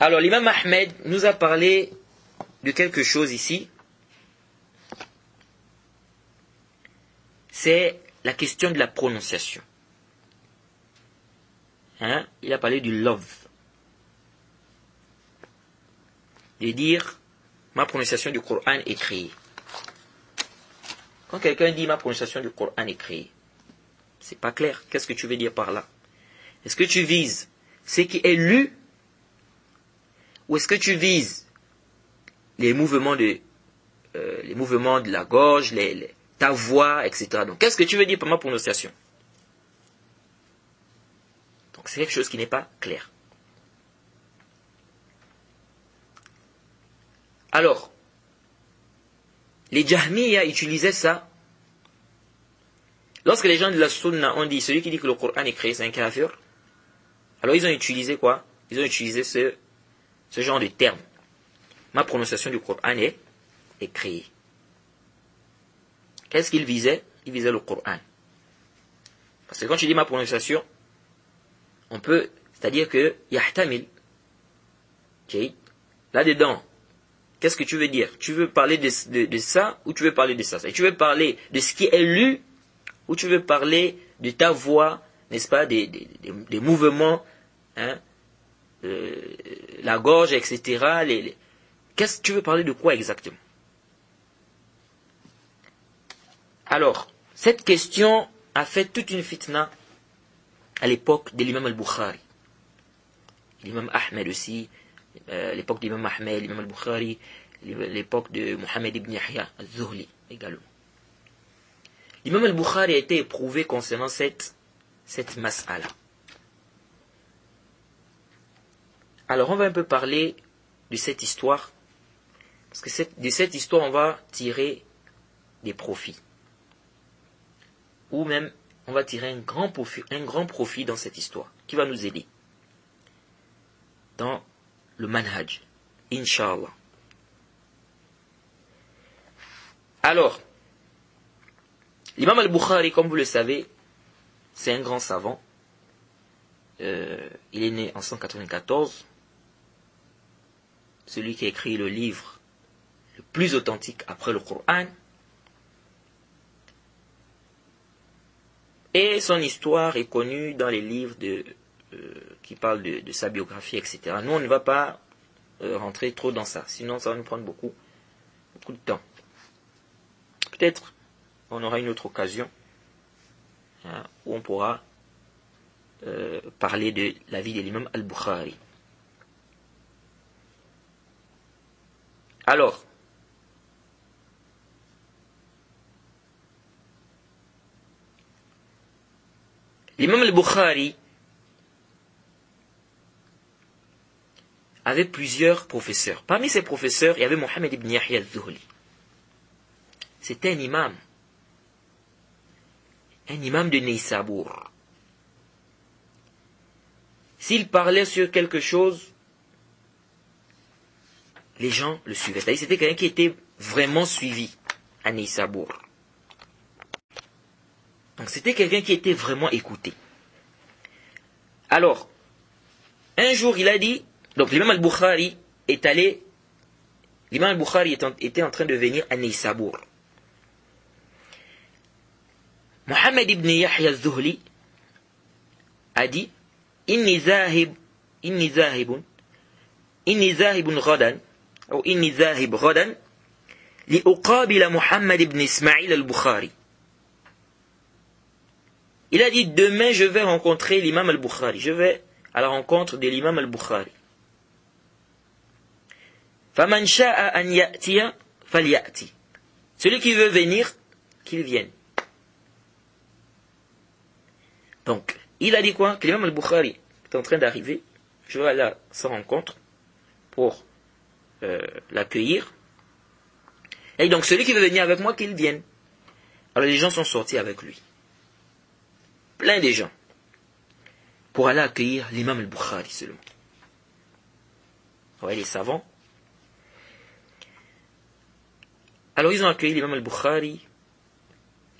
Alors l'imam Ahmed nous a parlé de quelque chose ici. C'est la question de la prononciation. Il a parlé du love. De dire, ma prononciation du Coran est créée. Quand quelqu'un dit ma prononciation du Coran est créée, c'est pas clair. Qu'est-ce que tu veux dire par là? Est-ce que tu vises ce qui est lu, ou est-ce que tu vises les mouvements de la gorge, ta voix, etc. Donc, qu'est-ce que tu veux dire par ma prononciation? Donc, c'est quelque chose qui n'est pas clair. Alors, les Jahmiya utilisaient ça. Lorsque les gens de la Sunna ont dit, celui qui dit que le Coran est créé, c'est un kafir, alors ils ont utilisé quoi? Ils ont utilisé ce genre de terme. Ma prononciation du Coran est créée. Qu'est-ce qu'ils visaient? Ils visaient le Coran. Parce que quand tu dis ma prononciation, on peut, c'est-à-dire que yahtamil, là-dedans, qu'est-ce que tu veux dire? Tu veux parler de ça ou tu veux parler de ça? Tu veux parler de ce qui est lu ou tu veux parler de ta voix, n'est-ce pas, des mouvements, la gorge, etc. Qu'est-ce que tu veux parler de quoi exactement? Alors, cette question a fait toute une fitna à l'époque de l'imam al-Bukhari. L'imam Ahmed aussi, l'époque de l'imam Ahmed, l'imam al-Bukhari, l'époque de Mohammed ibn Yahya al-Zuhli également. L'imam al-Bukhari a été éprouvé concernant cette mas'ala. Alors on va un peu parler de cette histoire, parce que de cette histoire on va tirer des profits. Ou même on va tirer un grand profit dans cette histoire, qui va nous aider dans le manhaj, Inch'Allah. Alors, l'imam al-Bukhari, comme vous le savez, c'est un grand savant. Il est né en 194. Celui qui a écrit le livre le plus authentique après le Coran. Et son histoire est connue dans les livres qui parlent de sa biographie, etc. Nous, on ne va pas rentrer trop dans ça, sinon ça va nous prendre beaucoup de temps. Peut-être on aura une autre occasion où on pourra parler de la vie de l'imam al-Bukhari. Alors, l'imam al-Bukhari avait plusieurs professeurs. Parmi ses professeurs, il y avait Mohammed ibn Yahya al-Zuhli. C'était un imam de Neysabur. S'il parlait sur quelque chose, les gens le suivaient. C'est-à-dire c'était quelqu'un qui était vraiment suivi à Neysabur. Donc c'était quelqu'un qui était vraiment écouté. Alors, un jour il a dit, donc l'imam al-Bukhari était en train de venir à Neysabur. Mohammed ibn Yahya al-Zuhli a dit, inni zahibun ghadan, ou inni zahib ghadan, li uqabila Mohammed ibn Ismail al-Bukhari. Il a dit, demain je vais rencontrer l'imam al-Bukhari. Je vais à la rencontre de l'imam al-Bukhari. Faman sha'a an ya'tiya falyati. Celui qui veut venir, qu'il vienne. Donc, il a dit quoi? Que l'imam al-Bukhari est en train d'arriver. Je vais aller à sa rencontre pour l'accueillir. Et donc, celui qui veut venir avec moi, qu'il vienne. Alors, les gens sont sortis avec lui. Plein de gens. Pour aller accueillir l'imam al-Bukhari seulement. Vous voyez, les savants. Alors, ils ont accueilli l'imam al-Bukhari.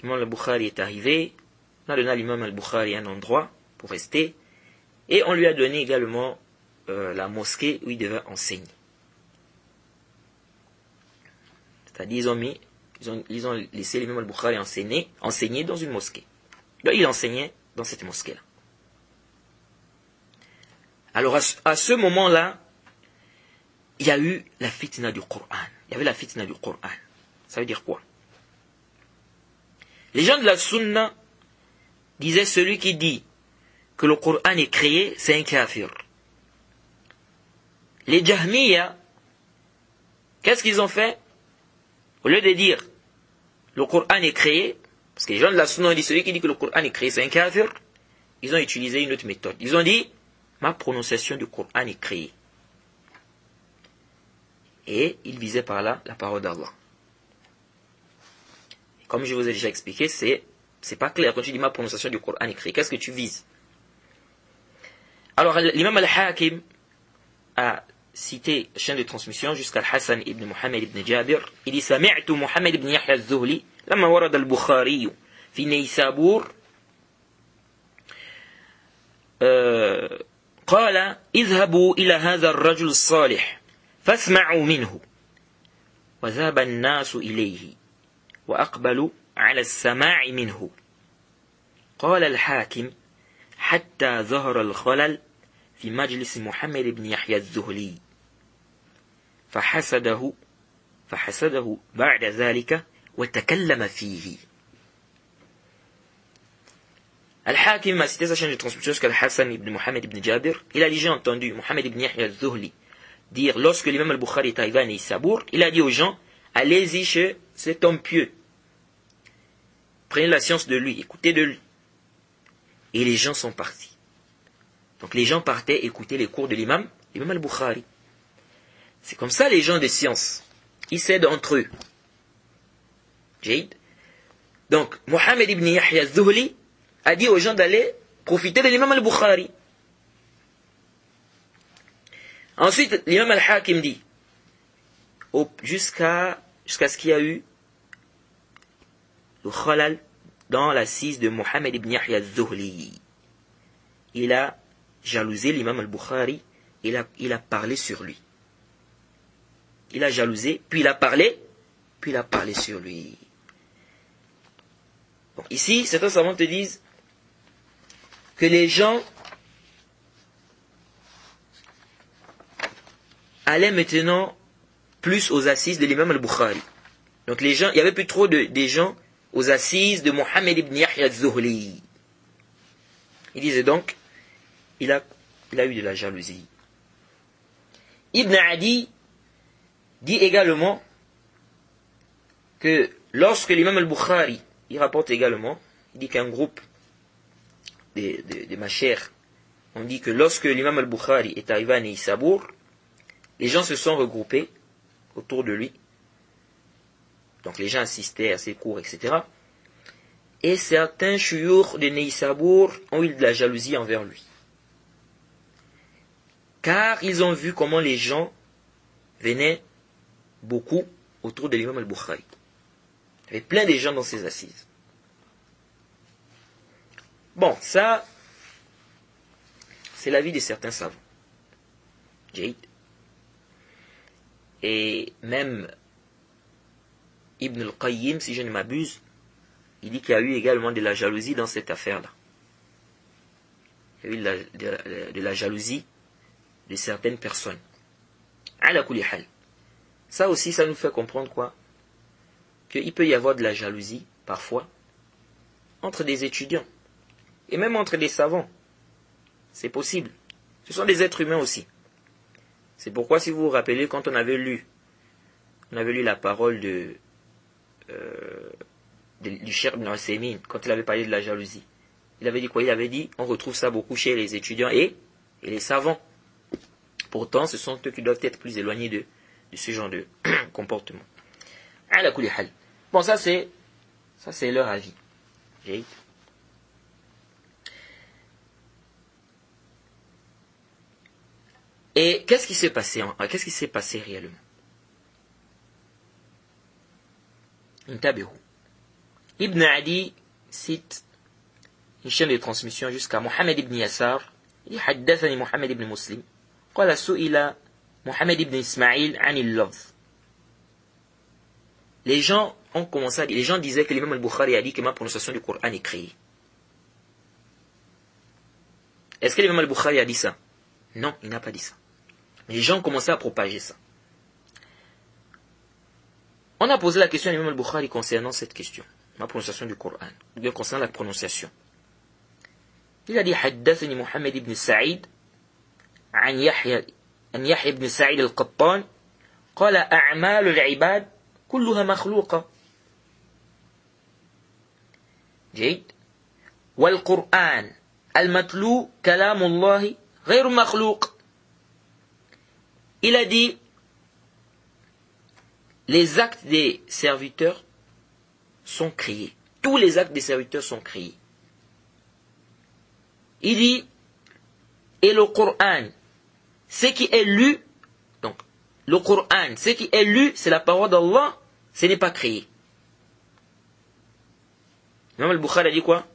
L'imam al-Bukhari est arrivé. On a donné à l'imam al-Bukhari un endroit pour rester. Et on lui a donné également la mosquée où il devait enseigner. C'est-à-dire, ils ont laissé l'imam al-Bukhari enseigner dans une mosquée. Donc, il enseignait dans cette mosquée-là. Alors, à ce moment-là, il y a eu la fitna du Coran. Il y avait la fitna du Coran. Ça veut dire quoi? Les gens de la Sunna disaient celui qui dit que le Coran est créé, c'est un kafir. Les Jahmiya, qu'est-ce qu'ils ont fait? Au lieu de dire le Coran est créé, parce que les gens de la Sunna ont dit celui qui dit que le Coran est créé, c'est un kafir, ils ont utilisé une autre méthode. Ils ont dit ma prononciation du Coran est créée. Et ils visaient par là la parole d'Allah. Comme je vous ai déjà expliqué, c'est pas clair. Quand tu dis ma prononciation du Coran est créée, qu'est-ce que tu vises? Alors l'imam al-Hakim a cité chaîne de transmission jusqu'à Hassan ibn Muhammad ibn Jabir. Il dit سمعت محمد بن يحيى الزهلي لما ورد البخاري في نيسابور قال اذهبوا إلى هذا الرجل الصالح فاسمعوا منه وذهب الناس إليه وأقبلوا على السماع منه قال الحاكم حتى ظهر الخلل في مجلس محمد بن يحيى الزهلي فحسده بعد ذلك وتكلم فيه. Al-Hakim a cité sa chaîne de transmission jusqu'à Hassan ibn Muhammad ibn Jabir. Il a dit, j'ai entendu Muhammad ibn Yahya al-Zuhli dire, lorsque l'imam al-Bukhari est arrivé à Neissabour, il a dit aux gens, allez-y chez cet homme pieux. Prenez la science de lui, écoutez de lui. Et les gens sont partis. Donc les gens partaient écouter les cours de l'imam al-Bukhari. C'est comme ça les gens de science. Ils s'aident entre eux. Jade. Donc, Muhammad ibn Yahya al-Zuhli a dit aux gens d'aller profiter de l'imam al-Bukhari. Ensuite, l'imam al-Hakim dit, jusqu'à ce qu'il y a eu le khalal dans l'assise de Muhammad ibn Yahya al-Zuhli. Il a jalousé l'imam al-Bukhari, il a parlé sur lui. Il a jalousé, puis il a parlé sur lui. Donc ici, certains savants te disent que les gens allaient maintenant plus aux assises de l'imam al-Bukhari. Donc les gens, il y avait plus trop des gens aux assises de Muhammad ibn Yahya al-Zuhli. Il disait donc, il a eu de la jalousie. Ibn Adi dit également que lorsque l'imam al-Bukhari, il rapporte également, il dit qu'un groupe de machères, on dit que lorsque l'imam al-Bukhari est arrivé à Neissabour, les gens se sont regroupés autour de lui. Donc les gens assistaient à ses cours, etc. Et certains chouyours de Neissabour ont eu de la jalousie envers lui. Car ils ont vu comment les gens venaient beaucoup autour de l'imam al-Bukhari. Il y avait plein de gens dans ces assises. Bon, ça, c'est l'avis de certains savants. Jade. Et même Ibn al-Qayyim, si je ne m'abuse, il dit qu'il y a eu également de la jalousie dans cette affaire-là. Il y a eu de la jalousie de certaines personnes. Ala kulli hal. Ça aussi, ça nous fait comprendre quoi? Qu'il peut y avoir de la jalousie, parfois, entre des étudiants. Et même entre des savants. C'est possible. Ce sont des êtres humains aussi. C'est pourquoi, si vous vous rappelez, quand on avait lu la parole du Cheikh Ibn Uthaymin, quand il avait parlé de la jalousie, il avait dit quoi? Il avait dit, on retrouve ça beaucoup chez les étudiants et les savants. Pourtant, ce sont eux qui doivent être plus éloignés de ce genre de comportement. Ala kulli hal. Bon, ça c'est leur avis. Et qu'est-ce qui s'est passé réellement? Ibn Adi cite une chaîne de transmission jusqu'à Muhammad ibn Yasar. Il dit حدثني محمد ibn Muslim قال سئل محمد بن إسماعيل عن اللفظ. Les gens ont commencé à dire, les gens disaient que l'imam al-Bukhari a dit que ma prononciation du Coran est créée. Est-ce que l'imam al-Bukhari a dit ça? Non, il n'a pas dit ça. Mais les gens ont commencé à propager ça. On a posé la question à l'imam al-Bukhari concernant cette question, ma prononciation du Coran, ou bien concernant la prononciation. Il a dit حدثني محمد بن سعيد عن يحيى بن سعيد القطان قال أعمال العباد كلها مخلوقة. جيد. والقرآن المتلو كلام الله غير مخلوق. Il a dit les actes des serviteurs sont créés. Tous les actes des serviteurs sont créés. Il dit, et le Coran, ce qui est lu, donc le Coran, ce qui est lu, c'est la parole d'Allah, ce n'est pas créé. L'imam al-Bukhari a dit quoi?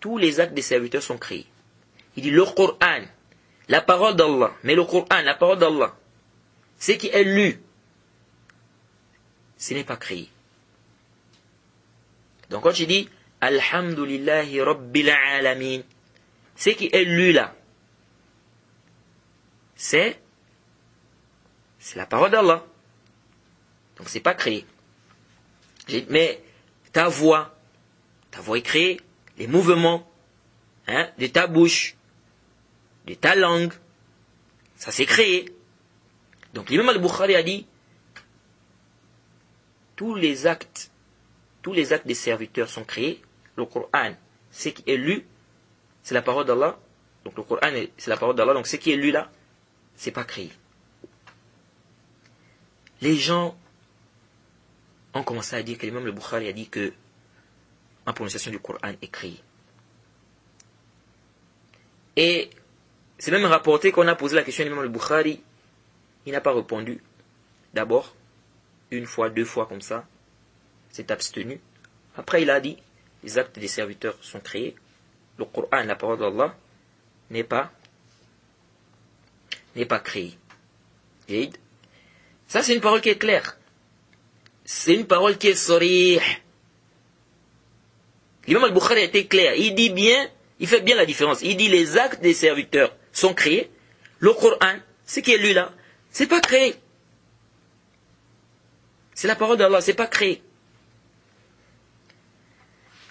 Tous les actes des serviteurs sont créés. Il dit le Coran, la parole d'Allah, mais le Coran, la parole d'Allah, ce qui est lu, ce n'est pas créé. Donc quand tu dis Alhamdulillahi Rabbil Alamin, ce qui est lu là, c'est la parole d'Allah. Donc c'est pas créé. Mais ta voix est créée, les mouvements de ta bouche, de ta langue, ça s'est créé. Donc l'imam al-Bukhari a dit tous les actes des serviteurs sont créés. Le Coran, ce qui est lu, c'est la parole d'Allah. Donc le Coran, c'est la parole d'Allah. Donc ce qui est lu là, c'est pas créé. Les gens ont commencé à dire que l'imam al-Bukhari a dit que la prononciation du Coran est créée. Et c'est même rapporté qu'on a posé la question à l'imam al-Bukhari, il n'a pas répondu. D'abord, une fois, deux fois comme ça, s'est abstenu. Après, il a dit, les actes des serviteurs sont créés. Le Coran, la parole d'Allah, n'est pas créé. Ça, c'est une parole qui est claire. C'est une parole qui est sarih. L'imam al-Bukhari a été clair. Il dit bien, il fait bien la différence. Il dit les actes des serviteurs sont créés. Le Coran, ce qui est lu là, c'est pas créé. C'est la parole d'Allah, c'est pas créé.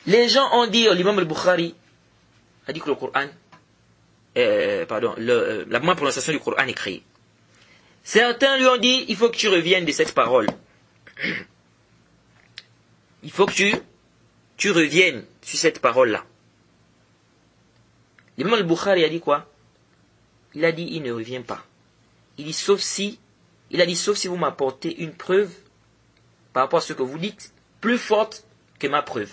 Les gens ont dit, l'imam al-Bukhari a dit que le Coran, la bonne prononciation du Coran est créée. Certains lui ont dit, il faut que tu reviennes de cette parole. Il faut que tu reviennes sur cette parole-là. L'imam al-Bukhari a dit quoi? Il a dit, il ne revient pas. Il a dit, sauf si vous m'apportez une preuve par rapport à ce que vous dites, plus forte que ma preuve.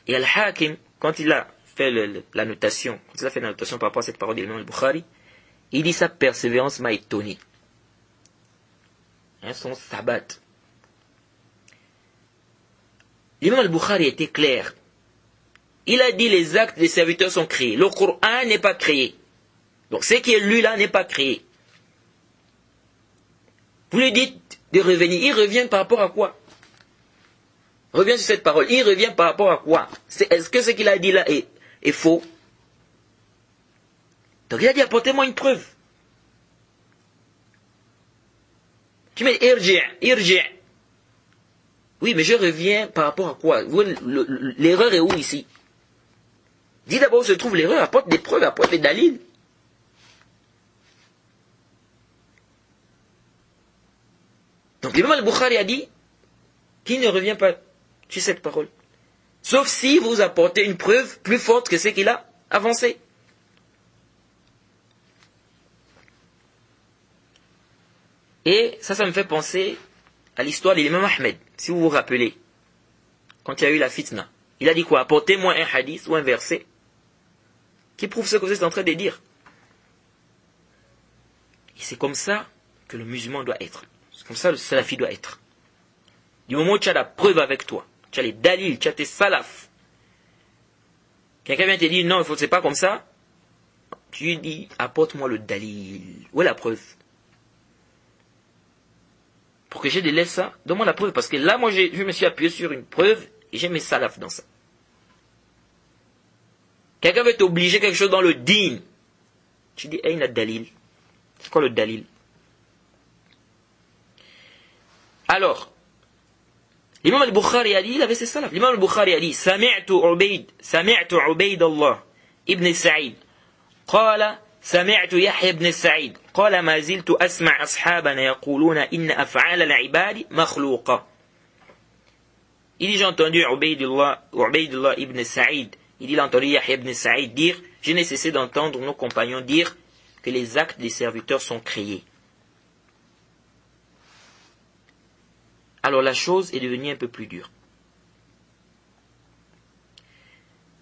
Et Al-Hakim, quand il a fait la notation, par rapport à cette parole de l'imam al-Bukhari, il dit sa persévérance m'a étonné. Son sabbat. L'imam al-Bukhari était clair. Il a dit les actes des serviteurs sont créés. Le Coran n'est pas créé. Donc ce qui est lu là n'est pas créé. Vous lui dites de revenir. Il revient par rapport à quoi? Revient sur cette parole. Il revient par rapport à quoi? Est-ce que ce qu'il a dit là est faux? Donc il a dit apportez-moi une preuve. Tu mets irji'. Oui, mais je reviens par rapport à quoi? L'erreur est où ici? Dis d'abord où se trouve l'erreur, apporte des preuves, apporte des dalils. Donc l'imam al-Bukhari a dit qu'il ne revient pas sur cette parole. Sauf si vous apportez une preuve plus forte que ce qu'il a avancé. Et ça me fait penser à l'histoire de l'imam Ahmed, si vous vous rappelez. Quand il y a eu la fitna. Il a dit quoi? Apportez-moi un hadith ou un verset qui prouve ce que vous êtes en train de dire. Et c'est comme ça que le musulman doit être. C'est comme ça que le salafi doit être. Du moment où tu as la preuve avec toi, tu as les dalils, tu as tes salafs. Quelqu'un vient te dire non, c'est pas comme ça, tu dis, apporte-moi le dalil. Où est la preuve? Pour que je délaisse ça, donne-moi la preuve. Parce que là, moi, je me suis appuyé sur une preuve et j'ai mis salaf dans ça. Quelqu'un veut t'obliger quelque chose dans le din. Tu dis, il y a dalil. C'est quoi le dalil? Alors, l'imam al-Bukhari a dit, il avait ses salaf. L'imam al-Bukhari a dit, Sami'tu Ubayd Allah ibn Sa'id. قال سمعت يحيى بن سعيد قال ما زلت أسمع أصحابنا يقولون إن أفعال العباد مخلوقة. Il dit, j'ai entendu Ubaydullah ibn Sa'id. Il dit, il a entendu Yahya ibn Sa'id dire, je n'ai cessé d'entendre nos compagnons dire que les actes des serviteurs sont créés. Alors la chose est devenue un peu plus dure.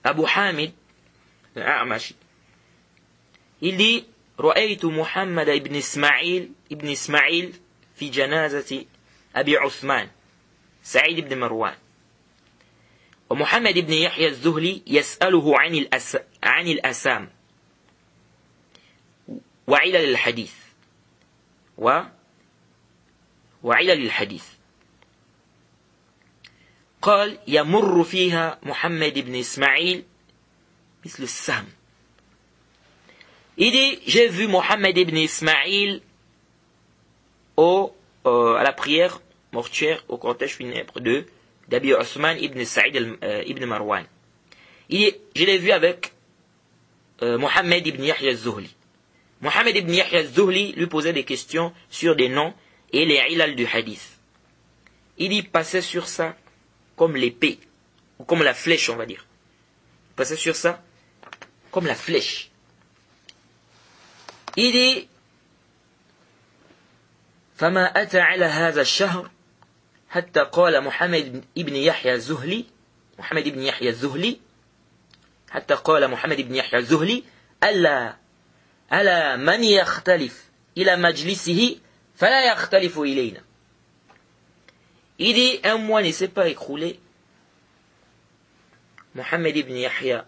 Abu Hamid, al-A'mashi, il dit, رأيت محمد ابن إسماعيل في جنازة أبي عثمان سعيد بن مروان ومحمد بن يحيى الزهلي يسأله عن الأسام وعلل الحديث وعلل الحديث قال يمر فيها محمد بن إسماعيل مثل السهم. Il dit, j'ai vu Mohammed ibn Ismaïl à la prière mortuaire, au cortège funèbre d'Abi Osman ibn Saïd ibn Marwan. Il dit, je l'ai vu avec Mohammed ibn Yahya al-Zuhli. Mohammed ibn Yahya al-Zuhli lui posait des questions sur des noms et les ilal du hadith. Il dit, passait sur ça comme l'épée, ou comme la flèche, on va dire. Il passait sur ça comme la flèche. Il dit فما أتى على هذا الشهر حتى قال محمد بن يحيى الزهلي حتى قال محمد بن يحيى الزهلي ألا من يختلف إلى مجلسه فلا يختلف إلينا. Il dit, un mois ne s'est pas écroulé. Mohammed ibn Yahya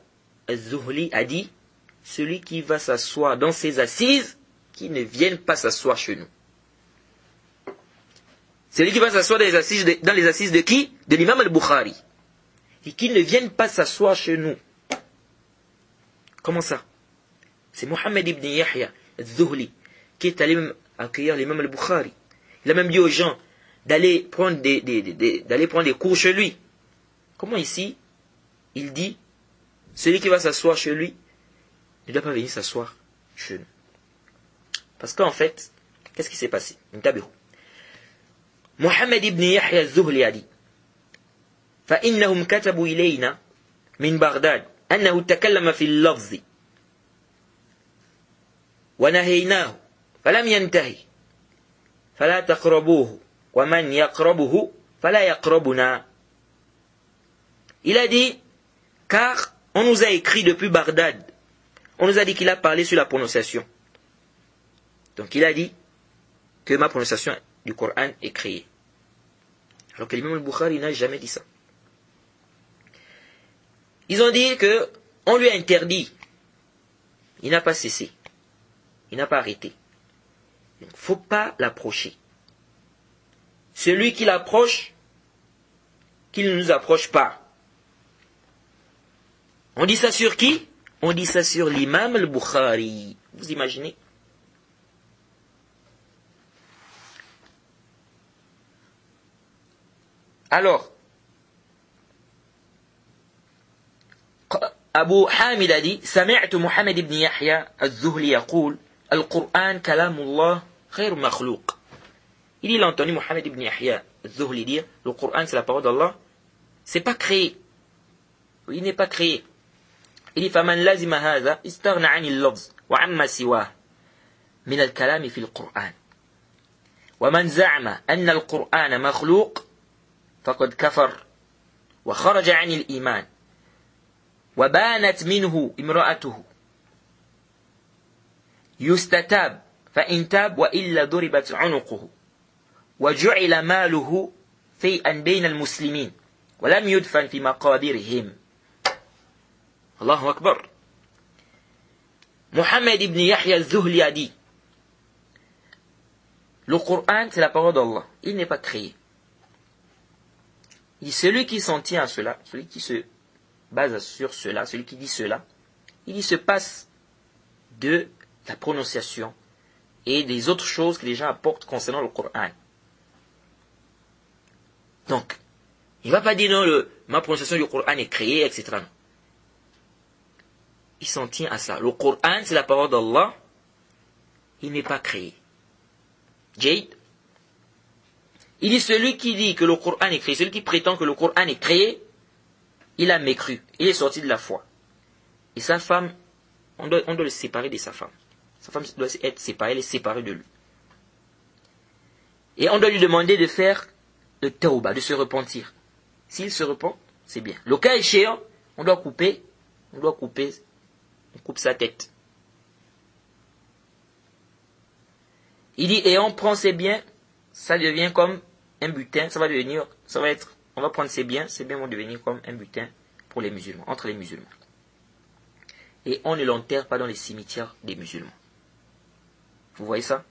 al-Zuhli a dit, celui qui va s'asseoir dans ses assises, qui ne vienne pas s'asseoir chez nous. Celui qui va s'asseoir dans les assises de qui? De l'imam al-Bukhari. Et qui ne vienne pas s'asseoir chez nous. Comment ça? C'est Mohammed ibn Yahya al-Zuhli qui est allé accueillir l'imam al-Bukhari. Il a même dit aux gens d'aller prendre des cours chez lui. Comment ici, il dit, celui qui va s'asseoir chez lui, ne doit pas venir s'asseoir chez nous. Parce qu'en fait, qu'est-ce qui s'est passé? Mohammed ibn Yahya al-Zuhli a dit, فإنهم كتبوا إلينا من بغداد أنه تكلم في اللفظ ونهيناه فلم ينتهي فلا تقربوه ومن يقربه فلا يقربنا. Il a dit, car on nous a écrit depuis Bagdad. On nous a dit qu'il a parlé sur la prononciation. Donc il a dit que ma prononciation du Coran est créée. Alors que l'imam al-Bukhari n'a jamais dit ça. Ils ont dit que on lui a interdit. Il n'a pas cessé. Il n'a pas arrêté. Il ne faut pas l'approcher. Celui qui l'approche, qu'il ne nous approche pas. On dit ça sur qui? On dit ça sur l'imam al-Bukhari. Vous imaginez? Alors, Abu Hamid a dit, سمعت محمد بن يحيى الزهلي يقول القرآن كلام الله غير مخلوق. Il a entendu Mohammed ibn Yahya al-Zuhli dire, le Coran c'est la parole d'Allah, c'est pas créé. Il n'est pas créé. Il dit, فمن لازم هذا استغنى عن اللفظ وعما سواه من الكلام في القرآن. ومن زعم أن القرآن مخلوق فقد كفر وخرج عن الإيمان وبانت منه امرأته يستتاب فإن تاب وإلا ضربت عنقه وجعل ماله فيئا بين المسلمين ولم يدفن في مقابرهم. Allahu Akbar. Mohammed ibn Yahya al-Zuhli a dit, le Coran, c'est la parole d'Allah. Il n'est pas créé. Il dit, celui qui s'en tient à cela, celui qui se base sur cela, celui qui dit cela, il se passe de la prononciation et des autres choses que les gens apportent concernant le Coran. Donc, il ne va pas dire non, ma prononciation du Coran est créée, etc. Il s'en tient à ça. Le Coran, c'est la parole d'Allah. Il n'est pas créé. Jade. Il dit celui qui dit que le Coran est créé, celui qui prétend que le Coran est créé, il a mécru. Il est sorti de la foi. Et sa femme, on doit le séparer de sa femme. Sa femme doit être séparée, elle est séparée de lui. Et on doit lui demander de faire le tawbah, de se repentir. S'il se repent, c'est bien. Le cas échéant, on coupe sa tête. Il dit, et on prend ses biens, ça devient comme un butin, on va prendre ses biens vont devenir comme un butin pour les musulmans, entre les musulmans. Et on ne l'enterre pas dans les cimetières des musulmans. Vous voyez ça?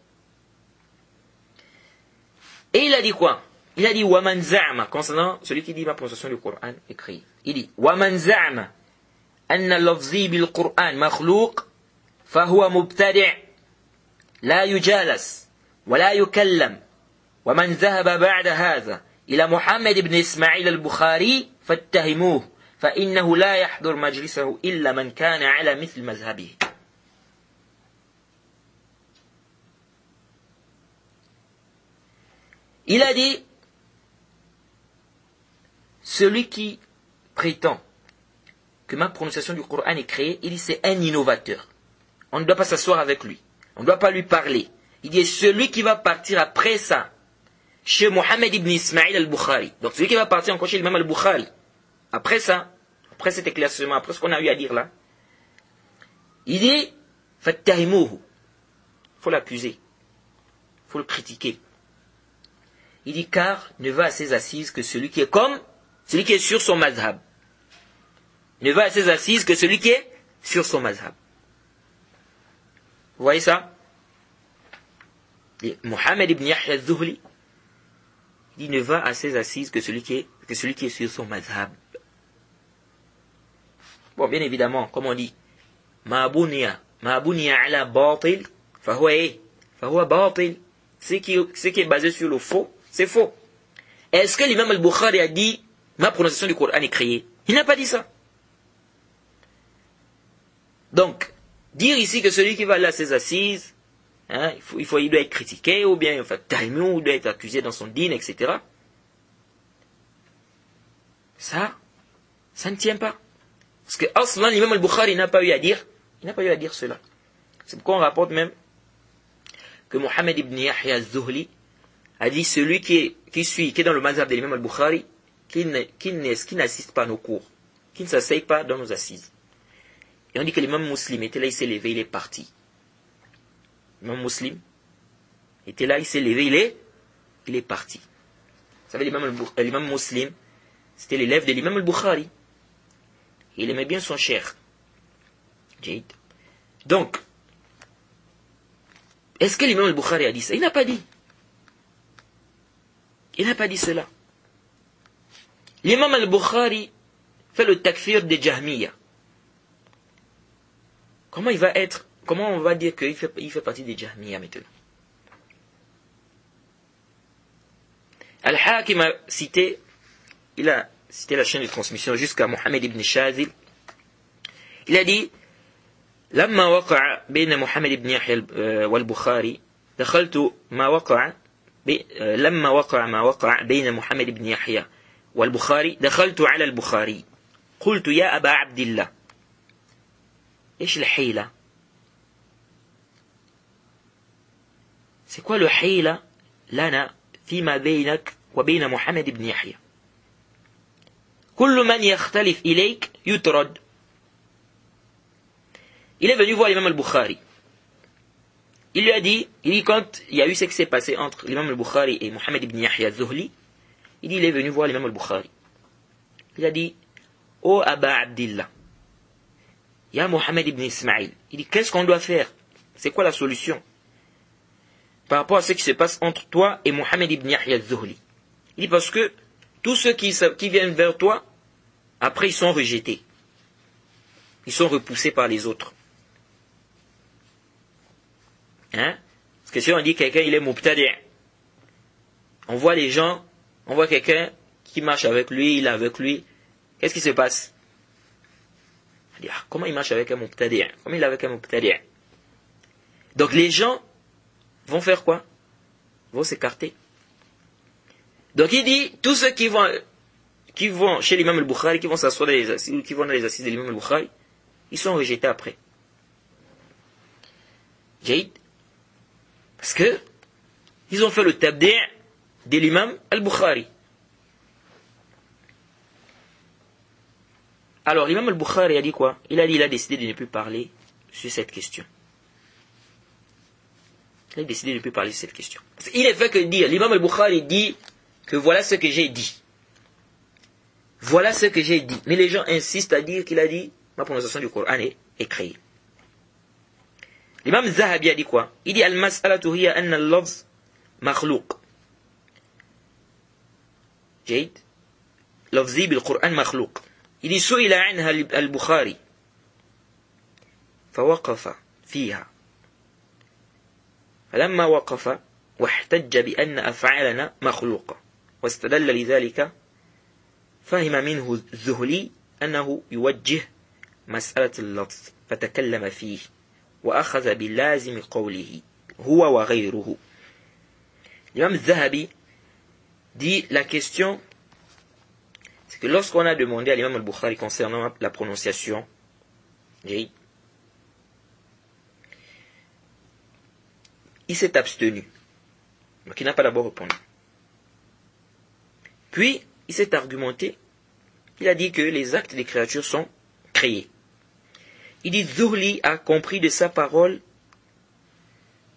Et il a dit quoi? Il a dit, Waman za'ama, concernant celui qui dit ma prononciation du Coran est créée. Il dit, Waman za'ama, anna lafzi bil Coran makhlouq, fahuwa mubtadi' la yujalas, wa la yukallam. ومن ذهب بعد هذا إلى محمد بن إسماعيل البخاري فاتهموه فإنه لا يحضر مجلسه إلا من كان على مثل مذهبه. Il a dit, celui qui prétend que ma prononciation du Coran est créée, il dit c'est un innovateur. On ne doit pas s'asseoir avec lui. On ne doit pas lui parler. Il dit celui qui va partir après ça, chez Mohammed ibn Ismail al-Bukhari. Donc celui qui va partir encore chez l'imam al-Bukhari. Après ça, après cet éclaircissement, après ce qu'on a eu à dire là, il dit, fattahimouhu. Il faut l'accuser. Il faut le critiquer. Il dit, car ne va à ses assises que celui qui est sur son mazhab. Ne va à ses assises que celui qui est sur son mazhab. Vous voyez ça? Et Mohammed ibn Yahya al-Zuhli, il ne va à ses assises que celui qui est sur son mazhab. Bon, bien évidemment, comme on dit, ma buniya ala batil, fahuwa batil. Ce qui est basé sur le faux, c'est faux. Est-ce que l'imam al-Bukhari a dit, ma prononciation du Coran est créée? Il n'a pas dit ça. Donc, dire ici que celui qui va aller à ses assises, hein, il doit être critiqué, ou bien il doit être accusé dans son dîne, etc. Ça ne tient pas. Parce que Aslan, l'imam al-Bukhari n'a pas eu à dire cela. C'est pourquoi on rapporte même que Mohammed ibn Yahya al-Zuhli a dit celui qui est dans le mazhab de l'imam al-Bukhari, qui n'assiste pas à nos cours, qui ne s'asseye pas dans nos assises. Et on dit que l'imam Muslim était là, il s'est levé, il est parti. L'imam Muslim était là, il s'est levé, il est parti. Vous savez, l'imam Muslim, c'était l'élève de l'imam al-Bukhari. Il aimait bien son cher. Donc, est-ce que l'imam al-Bukhari a dit ça? Il n'a pas dit. Il n'a pas dit cela. L'imam al-Bukhari fait le takfir des Jahmiya. Comment on va dire qu'il fait partie des Jahmiya maintenant? Al-Hakim a cité, il a cité la chaîne de transmission jusqu'à Mohammed ibn Shazil. Il a dit, لما وقع بين محمد بن يحيى والبخاري دخلت لما وقع ما وقع بين محمد بن يحيى والبخاري دخلت على البخاري قلت يا أبا عبد الله إيش الحيلة؟ C'est quoi le حيلة لنا فيما بينك وبين محمد بن يحيى؟ كل من يختلف إليك يطرد. Il est venu voir l'imam al-Bukhari. Il lui a dit, quand il y a eu ce qui s'est passé entre l'imam al-Bukhari et Mohammed ibn Yahya al-Zuhli, il est venu voir l'imam al-Bukhari. Il a dit, oh Aba Abdillah, il y a Mohammed ibn Ismaïl. Il dit, qu'est-ce qu'on doit faire? C'est quoi la solution? Par rapport à ce qui se passe entre toi et Mohammed ibn Yahya al-Zuhli. Il dit, parce que tous ceux qui viennent vers toi, après ils sont rejetés. Ils sont repoussés par les autres. Hein? Parce que si on dit quelqu'un, il est mubtadi', on voit les gens, on voit quelqu'un qui marche avec lui, il est avec lui, qu'est-ce qui se passe? On dit, comment il marche avec un mubtadi'? Comment il est avec un mubtadi'? Donc les gens vont faire quoi? Ils vont s'écarter. Donc il dit, tous ceux qui vont chez l'imam al-Bukhari, qui vont s'asseoir dans les assises, ou qui vont dans les assises de l'imam al-Bukhari, ils sont rejetés après. Jaïd. Parce que ils ont fait le tabdi' de l'imam al-Bukhari. Alors l'imam al-Bukhari a dit quoi? Il a décidé de ne plus parler sur cette question. Il a décidé de ne plus parler sur cette question. Il ne fait que dire, l'imam al-Bukhari dit que voilà ce que j'ai dit. Voilà ce que j'ai dit. Mais les gens insistent à dire qu'il a dit, ma prononciation du Coran est créée. L'imam Zahabi a dit quoi? Il dit, al-mas'alatu hiya anna al-lafz makhlouq. جيد لفظي بالقرآن مخلوق. Il dit سئل عنها البخاري فوقف فيها فلما وقف واحتج بأن أفعالنا مخلوقة واستدل لذلك فهم منه الزهلي أنه يوجه مسألة اللفظ فتكلم فيه وأخذ بلازم قوله هو وغيره. L'imam Zahabi dit la question, c'est que lorsqu'on a demandé à l'imam al-Bukhari concernant la prononciation, il s'est abstenu. Donc il n'a pas d'abord répondu. Puis il s'est argumenté. Il a dit que les actes des créatures sont créés. Il dit Zuhli a compris de sa parole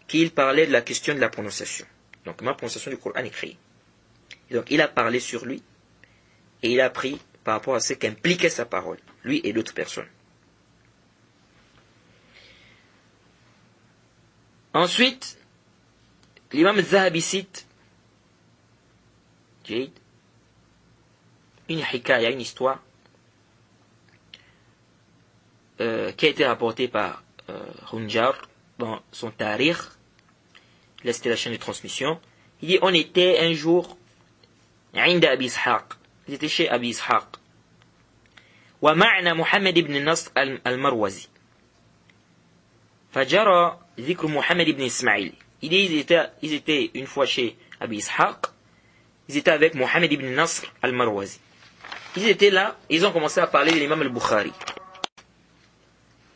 qu'il parlait de la question de la prononciation. Donc ma prononciation du Coran est créée. Et donc il a parlé sur lui et il a appris par rapport à ce qu'impliquait sa parole, lui et d'autres personnes. Ensuite, l'imam Zahabi cite une hikaya, une histoire qui a été rapportée par Hunjar dans son Tarikh. Là c'était la chaîne de transmission. Il dit on était un jour عند أبي إسحاق. Ils étaient chez Abi Ishaq. ومعنا محمد بن النصر المروزي. فجرى ذكر محمد بن إسماعيل. Ils étaient une fois chez Abi Ishaq. Ils étaient avec Mohammed ibn Nasr al-Marwazi. Ils étaient là, ils ont commencé à parler de l'imam al-Bukhari.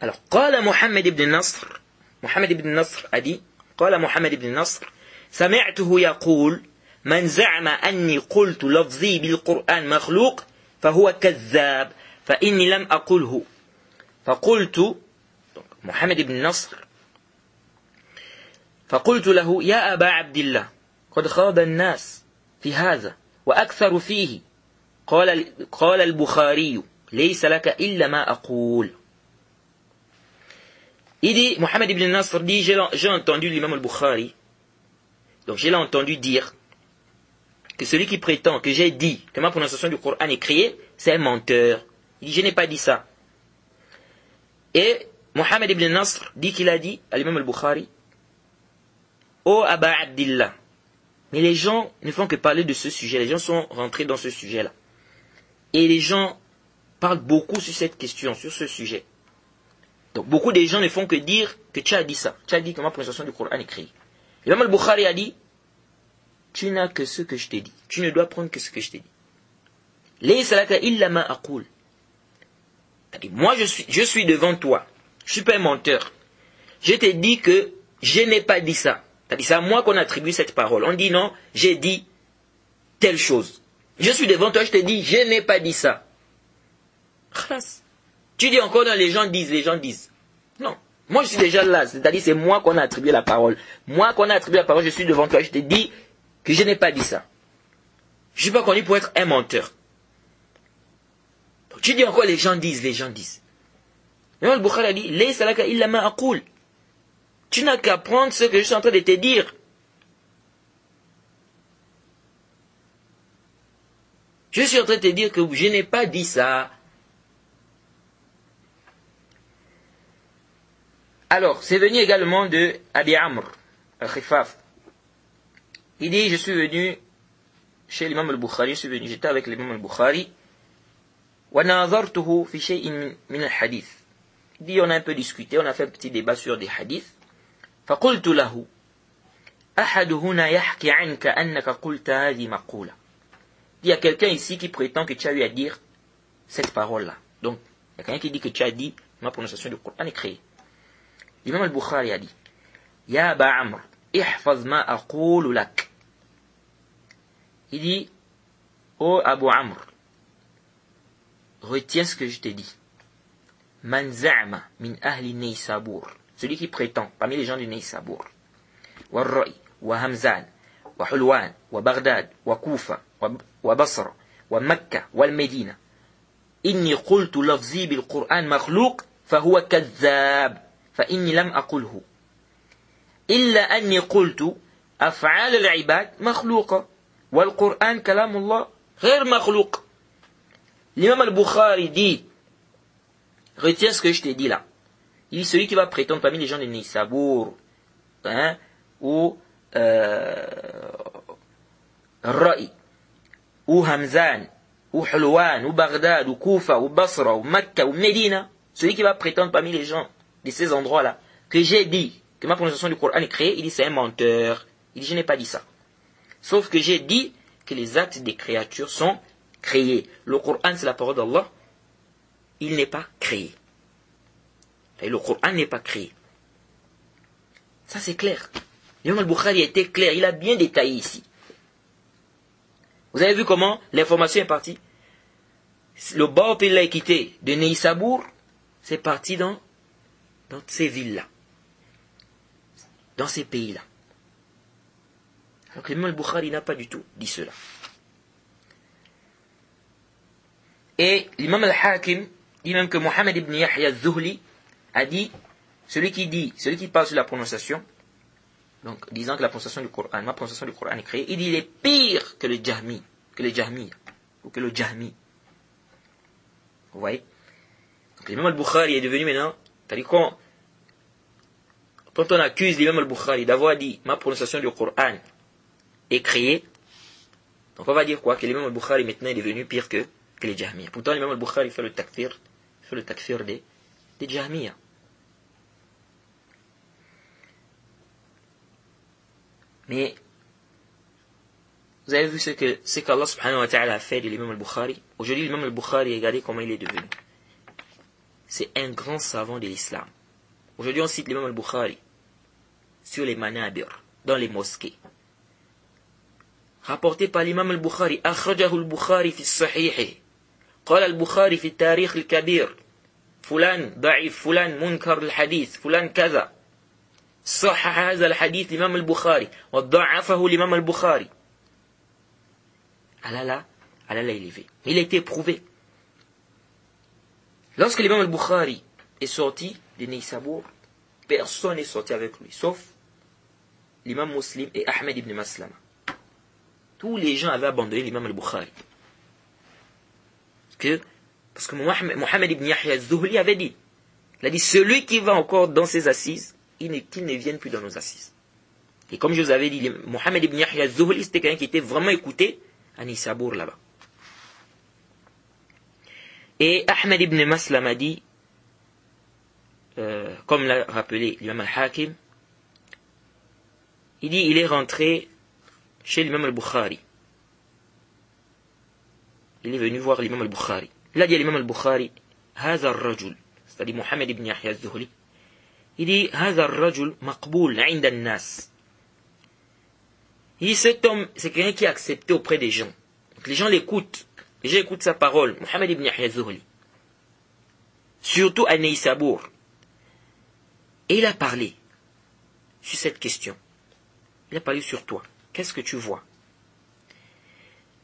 Alors, قال محمد بن نصر, محمد بن نصر a dit, قال محمد بن نصر, سمعته يقول, من زعم أني قلت لفظي بالقرآن مخلوق, فهو كذاب, فإني لم أقله. فقلت, محمد بن نصر, فقلت له, يا أبا عبد الله, قد خاض الناس في هذا, وأكثر فيه. قال البخاري, ليس لك إلا ما أقول. Il dit, Mohammed ibn Nasr dit, j'ai entendu l'imam al-Bukhari, donc je l'ai entendu dire que celui qui prétend que j'ai dit que ma prononciation du Coran est créée, c'est un menteur. Il dit, je n'ai pas dit ça. Et Mohammed ibn Nasr dit qu'il a dit à l'imam al-Bukhari, oh Aba Abdillah. Mais les gens ne font que parler de ce sujet, les gens sont rentrés dans ce sujet-là. Et les gens parlent beaucoup sur cette question, sur ce sujet. Donc beaucoup de gens ne font que dire que tu as dit ça. Tu as dit que ma prononciation du Coran est créée. L'imam al-Bukhari a dit, tu n'as que ce que je t'ai dit. Tu ne dois prendre que ce que je t'ai dit. Laysa laka illa ma aqul. Moi je suis devant toi. Je suis pas un menteur. Je t'ai dit que je n'ai pas dit ça. C'est à moi qu'on attribue cette parole. On dit non, j'ai dit telle chose. Je suis devant toi, je te dis, je n'ai pas dit ça. Khlas. Tu dis encore dans les gens disent. Non. Moi je suis déjà là, c'est-à-dire c'est moi qu'on a attribué la parole. Moi qu'on a attribué la parole, je suis devant toi, je te dis que je n'ai pas dit ça. Je ne suis pas connu pour être un menteur. Donc tu dis encore les gens disent. L'imam al-Bukhari a dit, laysa laka illa ma aqul. Tu n'as qu'à prendre ce que je suis en train de te dire. Je suis en train de te dire que je n'ai pas dit ça. Alors, c'est venu également de Abi Amr al-Khifaf. Il dit, je suis venu chez l'imam al-Bukhari, j'étais avec l'imam al-Bukhari. وَنَاظَرْتُهُ فِي شَيْءٍ مِنَ الْحَدِيثِ. Il dit, on a un peu discuté, on a fait un petit débat sur des hadiths. فَقُلْتُ لَهُ أَحَدُ هُنَا يَحْكِ عَنْكَ أَنَّكَ قُلْتَ هَذِهِ مَقُولًا. Il y a quelqu'un ici qui prétend que tu as eu à dire cette parole-là. Donc, il y a quelqu'un qui dit que tu as dit, ma prononciation du Coran est créée. L'imam al-Bukhari a dit, Ya Aba Amr, ihfaz ma aqulu lak. Il dit, oh Abu Amr, retiens ce que je t'ai dit. Man za'ma min ahli Naysabur. Celui qui prétend, parmi les gens du Naysabur. Wa Ra'i, wa Hamzan, wa Hulwan, wa Baghdad, wa Kufa, wa Basra, wa Mecca, wa Medina. Inni qultu lafzi bil Qur'an makhluq, fahuwa kazzab. فإني لم أقله إلا أني قلت أفعال العباد مخلوقة والقرآن كلام الله غير مخلوق. L'imam al-Bukhari dit, retiens ce que je t'ai dit là. Il dit, celui qui va prétendre parmi les gens de Naysabur, ou Ra'i, ou Hamzan, ou Hulwan, ou Baghdad, ou Kufa, ou Basra, ou Mecca, ou Medina, celui qui va prétendre parmi les gens de ces endroits-là, que j'ai dit que ma prononciation du Coran est créée, il dit c'est un menteur. Il dit je n'ai pas dit ça. Sauf que j'ai dit que les actes des créatures sont créés. Le Coran c'est la parole d'Allah, il n'est pas créé. Et le Coran n'est pas créé. Ça c'est clair. L'imam al-Bukhari a été clair, il a bien détaillé ici. Vous avez vu comment l'information est partie. Le bord il l'a quitté de Naysabur, c'est parti dans ces villes-là, dans ces pays-là. Alors que l'imam al-Bukhari n'a pas du tout dit cela. Et l'imam al-Hakim dit même que Mohammed ibn Yahya al-Zuhli a dit, celui qui parle sur la prononciation, donc disant que la prononciation du Coran, ma prononciation du Coran est créée, il dit il est pire que le Jahmi, ou que le Jahmi. Vous voyez? Donc l'imam al-Bukhari est devenu maintenant, c'est-à-dire quand on accuse l'imam al-Bukhari d'avoir dit ma prononciation du Coran est créée, donc on va dire quoi? Que l'imam al-Bukhari maintenant est devenu pire que les Jahmiya. Pourtant l'imam al-Bukhari fait le takfir des Jahmiya. Mais vous avez vu ce qu'Allah subhanahu wa ta'ala a fait de l'imam al-Bukhari. Aujourd'hui l'imam al-Bukhari, regardez comment il est devenu. C'est un grand savant de l'islam. Aujourd'hui, on cite l'imam al-Bukhari sur les manabir, dans les mosquées. Rapporté par l'imam al-Bukhari, akhrajahu al-Bukhari fi sahih. قال البخاري في التاريخ الكبير فلان ضعيف فلان منكر الحديث فلان كذا صحح هذا الحديث l'imam al-Bukhari وضعفه l'imam al-Bukhari. Allah l'a élevé. Il a été prouvé. Lorsque l'imam al-Bukhari est sorti de Naysabur, personne n'est sorti avec lui, sauf l'imam Muslim et Ahmed ibn Maslama. Tous les gens avaient abandonné l'imam al-Bukhari. Parce que Mohammed ibn Yahya al-Zuhli avait dit, il a dit, celui qui va encore dans ses assises, qu'il ne vienne plus dans nos assises. Et comme je vous avais dit, Mohammed ibn Yahya al-Zuhli, c'était quelqu'un qui était vraiment écouté à Naysabur là-bas. Et Ahmed ibn Maslam a dit, comme l'a rappelé l'imam al-Hakim, il dit, il est rentré chez l'imam al-Bukhari. Il est venu voir l'imam al-Bukhari. Il a dit à l'imam al-Bukhari, هذا الرجل, c'est-à-dire Mohammed ibn Yahya al-Zuhli, il dit, هذا الرجل مقبول عند الناس. Il dit, cet homme, c'est quelqu'un qui est accepté auprès des gens. Donc, les gens l'écoutent. Les gens écoutent sa parole. Mohammed ibn Yahya al-Zuhli. Surtout à Naysabur. Et il a parlé sur cette question. Il a parlé sur toi. Qu'est-ce que tu vois?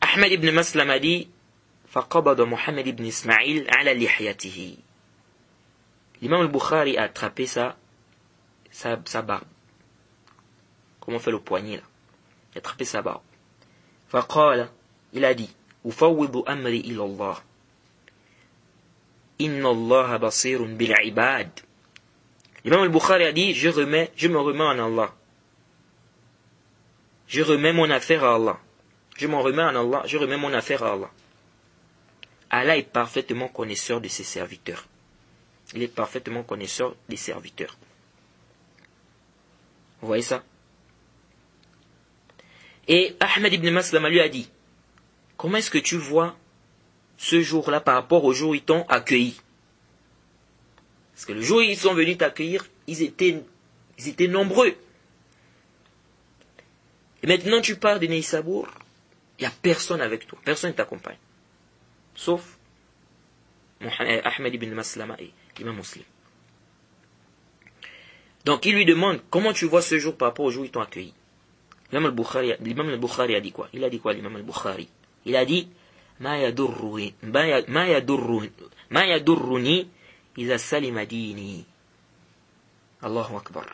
Ahmed ibn Maslam a dit, فقبض محمد ibn Ismaïl على لحيته. l'imam al-Bukhari a attrapé sa barbe. Comment on fait le poignet là? Il a attrapé sa barbe. Faqala, il a dit, Ufawwidu amri ila Allah. Inna Allah basirun bil ibad. L'imam al-Bukhari a dit, je me remets en Allah. Je remets mon affaire à Allah. Je m'en remets en Allah, je remets mon affaire à Allah. Allah est parfaitement connaisseur de ses serviteurs. Il est parfaitement connaisseur des serviteurs. Vous voyez ça? Et Ahmed ibn Maslama lui a dit, comment est-ce que tu vois ce jour-là par rapport au jour où ils t'ont accueilli? Parce que le jour où ils sont venus t'accueillir, ils étaient nombreux. Et maintenant tu pars de Neissabour, il n'y a personne avec toi, personne ne t'accompagne. Sauf Ahmed ibn Maslama et l'imam Muslim. Donc il lui demande, comment tu vois ce jour par rapport au jour où ils t'ont accueilli? L'imam al-Bukhari a dit quoi? Il a dit quoi l'imam al-Bukhari? Il a dit, Ma yadurruni iza salima dini. Allahu Akbar.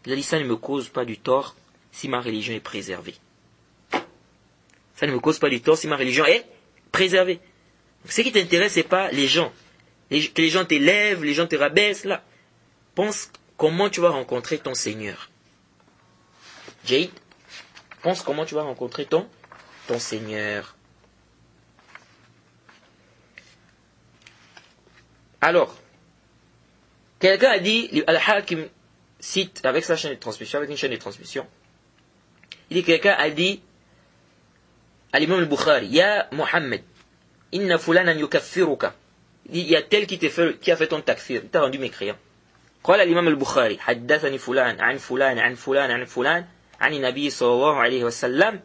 Il a dit, ça ne me cause pas du tort si ma religion est préservée. Ça ne me cause pas du tort si ma religion est préservée. Ce qui t'intéresse, c'est pas les gens. Que les gens t'élèvent, les gens te rabaissent, là. Pense comment tu vas rencontrer ton Seigneur. Jade, pense comment tu vas rencontrer ton Seigneur. Alors, quelqu'un a dit, Al-Hakim cite avec sa chaîne de transmission, avec une chaîne de transmission, il dit, quelqu'un a dit à l'imam al-Bukhari, Ya Muhammad, inna fulanan yukaffiruka. Il y a tel qui a fait ton takfir, il t'a rendu mécréant. قال الإمام البخاري حدثني فلان عن فلان عن فلان عن فلان عن النبي صلى الله عليه وسلم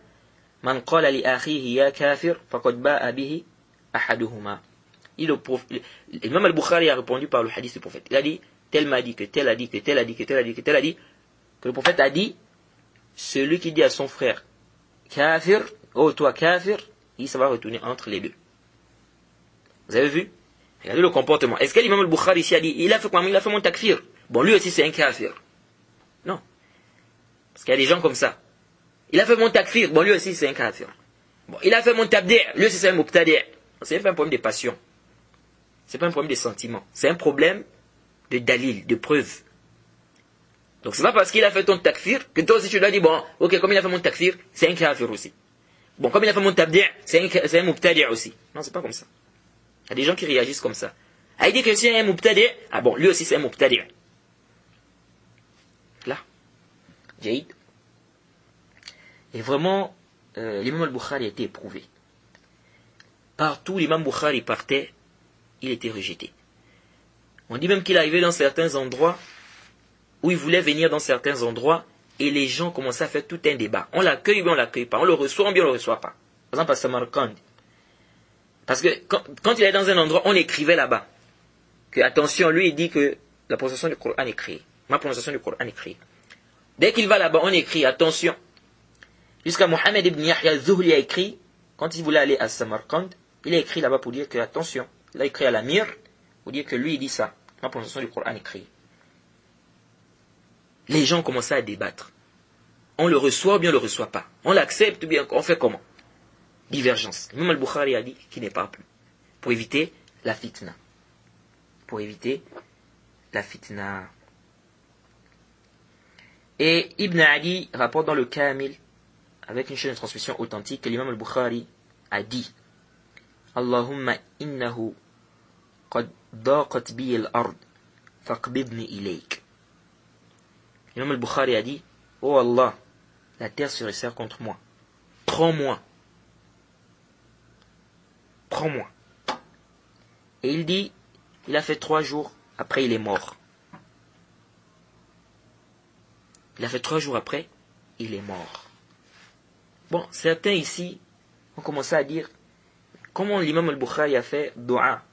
من قال لأخيه يا كافر فقد باء به أحدهما. L'imam al-Bukhari a répondu par le hadith du prophète. Il a dit, tel m'a dit que tel a dit que tel a dit que tel a dit que tel a dit, que le prophète a dit, celui qui dit à son frère kafir, oh toi kafir, ça va retourner entre les deux. Vous avez vu? Regardez le comportement. Est-ce que l'imam al-Bukhari ici a dit, il a fait quoi? Il a fait mon takfir. Bon, lui aussi c'est un kafir. Non. Parce qu'il y a des gens comme ça. Il a fait mon takfir. Bon, lui aussi c'est un kafir. Bon, il a fait mon tabdi'. Lui aussi c'est un mubtadi'. C'est pas un problème de passion. C'est pas un problème de sentiment. C'est un problème de dalil, de preuve. Donc c'est pas parce qu'il a fait ton takfir que toi aussi tu dois dire, bon, ok, comme il a fait mon takfir, c'est un kafir aussi. Bon, comme il a fait mon tabdi', c'est un mubtadi' aussi. Non, c'est pas comme ça. Il y a des gens qui réagissent comme ça. Ah, il dit que c'est un mubtadi', ah bon, lui aussi c'est un mubtadi'. Là. Jaïd. Et vraiment, l'imam al-Bukhari a été éprouvé. Partout, l'imam Bukhari partait, il était rejeté. On dit même qu'il arrivait dans certains endroits, où il voulait venir dans certains endroits, et les gens commençaient à faire tout un débat. On l'accueille ou bien on l'accueille pas. On le reçoit ou bien on le reçoit pas. Par exemple, à Samarkand. Parce que quand il est dans un endroit, on écrivait là-bas. Que, attention, lui, il dit que la prononciation du Coran est créée. Ma prononciation du Coran est créée. Dès qu'il va là-bas, on écrit, attention. Jusqu'à Mohammed ibn Yahya al-Zuhli a écrit, quand il voulait aller à Samarkand, il a écrit là-bas pour dire que, attention, il a écrit à l'Amir, pour dire que lui, il dit ça. Ma prononciation du Coran est créée. Les gens commençaient à débattre. On le reçoit ou bien on ne le reçoit pas. On l'accepte ou bien on fait comment? Divergence. Même al-Bukhari a dit qu'il n'est pas plus. Pour éviter la fitna. Pour éviter la fitna. Et Ibn Ali rapporte dans le Kamil, avec une chaîne de transmission authentique, que l'imam al-Bukhari a dit, Allahumma innahu qad daqat bi al-ard faqbidni ilayk. L'imam al-Bukhari a dit, oh Allah, la terre se resserre contre moi. Prends-moi. Prends-moi. Et il dit, il a fait 3 jours, après il est mort. Il a fait 3 jours après, il est mort. Bon, certains ici ont commencé à dire, comment l'imam al-Bukhari a fait dua,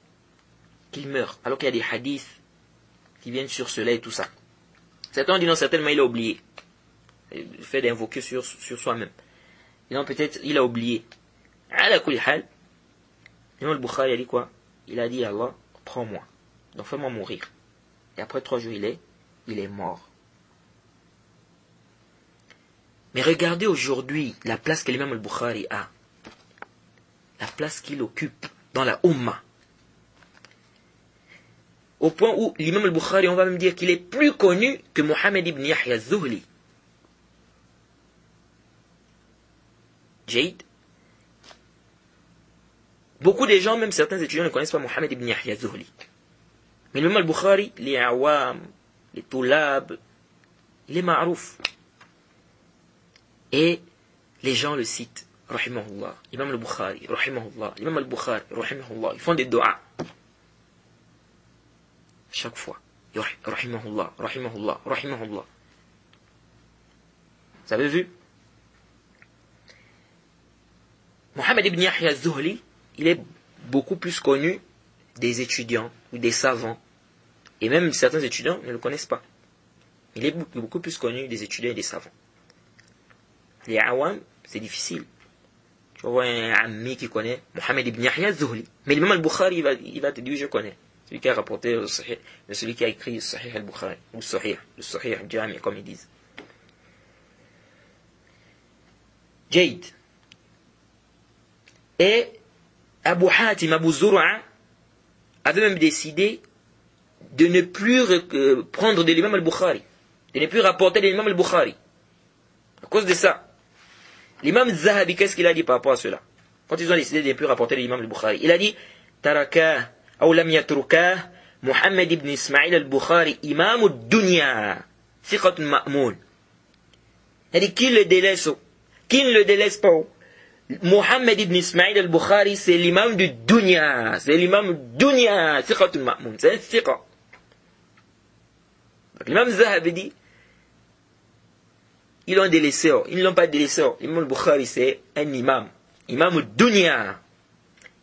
qu'il meurt, alors qu'il y a des hadiths qui viennent sur cela et tout ça. Certains ont dit non, certainement il a oublié. Le fait d'invoquer sur soi-même. Et non, peut-être il a oublié. Ala kulli hal, l'imam al-Bukhari a dit quoi? Il a dit à Allah, prends-moi. Donc fais-moi mourir. et après 3 jours, il est mort. Mais regardez aujourd'hui la place que l'imam al-Bukhari a, la place qu'il occupe dans la Ummah. Au point où l'imam al-Bukhari, on va même dire qu'il est plus connu que Mohammed ibn Yahya az-Zuhli. Jade. Beaucoup de gens, même certains étudiants, ne connaissent pas Mohammed ibn Yahya az-Zuhli. Mais l'imam al-Bukhari, les awam, les tulab, il est ma'rouf. Et les gens le citent, rahimahullah, imam al-Bukhari, rahimahullah, imam al-Bukhari, rahimahullah, ils font des doigts. Chaque fois, rahimahullah, rahimahullah, rahimahullah. Vous avez vu? Mohammed ibn Yahya az-Zuhli, il est beaucoup plus connu des étudiants ou des savants. Et même certains étudiants ne le connaissent pas. Il est beaucoup plus connu des étudiants et des savants. Les awam, c'est difficile. Tu vois un ami qui connaît Mohammed ibn Yahya az-Zuhli. Mais l'imam al-Bukhari, il va te dire, je connais. Celui qui a rapporté le Sahih, celui qui a écrit le Sahih al-Bukhari, ou le Sahih al-Jami, comme ils disent. Jade. Et Abu Hatim, Abu Zur'a, avait même décidé de ne plus prendre de l'imam al-Bukhari, de ne plus rapporter de l'imam al-Bukhari. À cause de ça. L'imam Zahabi, qu'est-ce qu'il a dit par rapport à cela? Quand ils ont décidé de ne plus rapporter l'imam al-Bukhari, il a dit Taraka, ou lam yatruka, Muhammad ibn Ismail al-Bukhari, imam al-dunya, thiqat ma'moun. Il a dit qui le délaisse, qui ne le délaisse pas. Muhammad ibn Ismail al-Bukhari, c'est l'imam du dunya, c'est l'imam du dunya, thiqat ma'moun, c'est un thiqa. L'imam Zahabi dit ils l'ont délaissé, ils ne l'ont pas délaissé. L'imam al-Bukhari, c'est un imam. Imam al-dunya.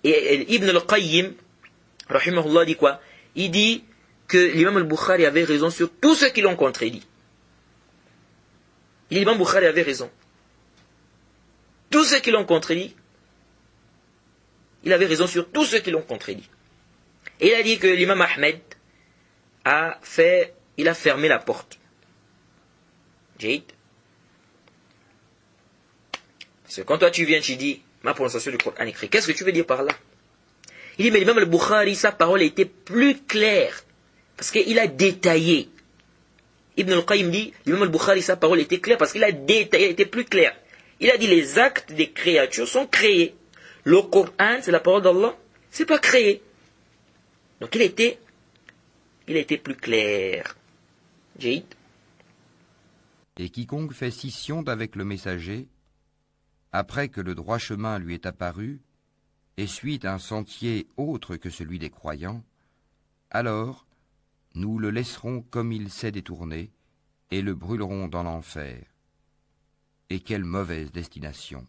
Et Ibn al-Qayyim, rahimahullah, dit quoi? Il dit que l'imam al-Bukhari avait raison sur tous ceux qui l'ont contredit. L'imam al-Bukhari avait raison. Tous ceux qui l'ont contredit, il avait raison sur tous ceux qui l'ont contredit. Et il a dit que l'imam Ahmed il a fermé la porte. Jade. Parce que quand toi tu viens, tu dis ma prononciation du Coran écrit, qu'est-ce que tu veux dire par là? Il dit mais l'imam al-Bukhari, sa parole était plus claire. Parce qu'il a détaillé. Ibn al-Qayyim dit, l'imam al-Bukhari, sa parole était claire parce qu'il a détaillé, elle était plus claire. Il a dit les actes des créatures sont créés. Le Coran, c'est la parole d'Allah, c'est pas créé. Donc il a été plus clair. Jade. Et quiconque fait scission d'avec le messager, après que le droit chemin lui est apparu, et suit un sentier autre que celui des croyants, alors nous le laisserons comme il s'est détourné, et le brûlerons dans l'enfer. Et quelle mauvaise destination!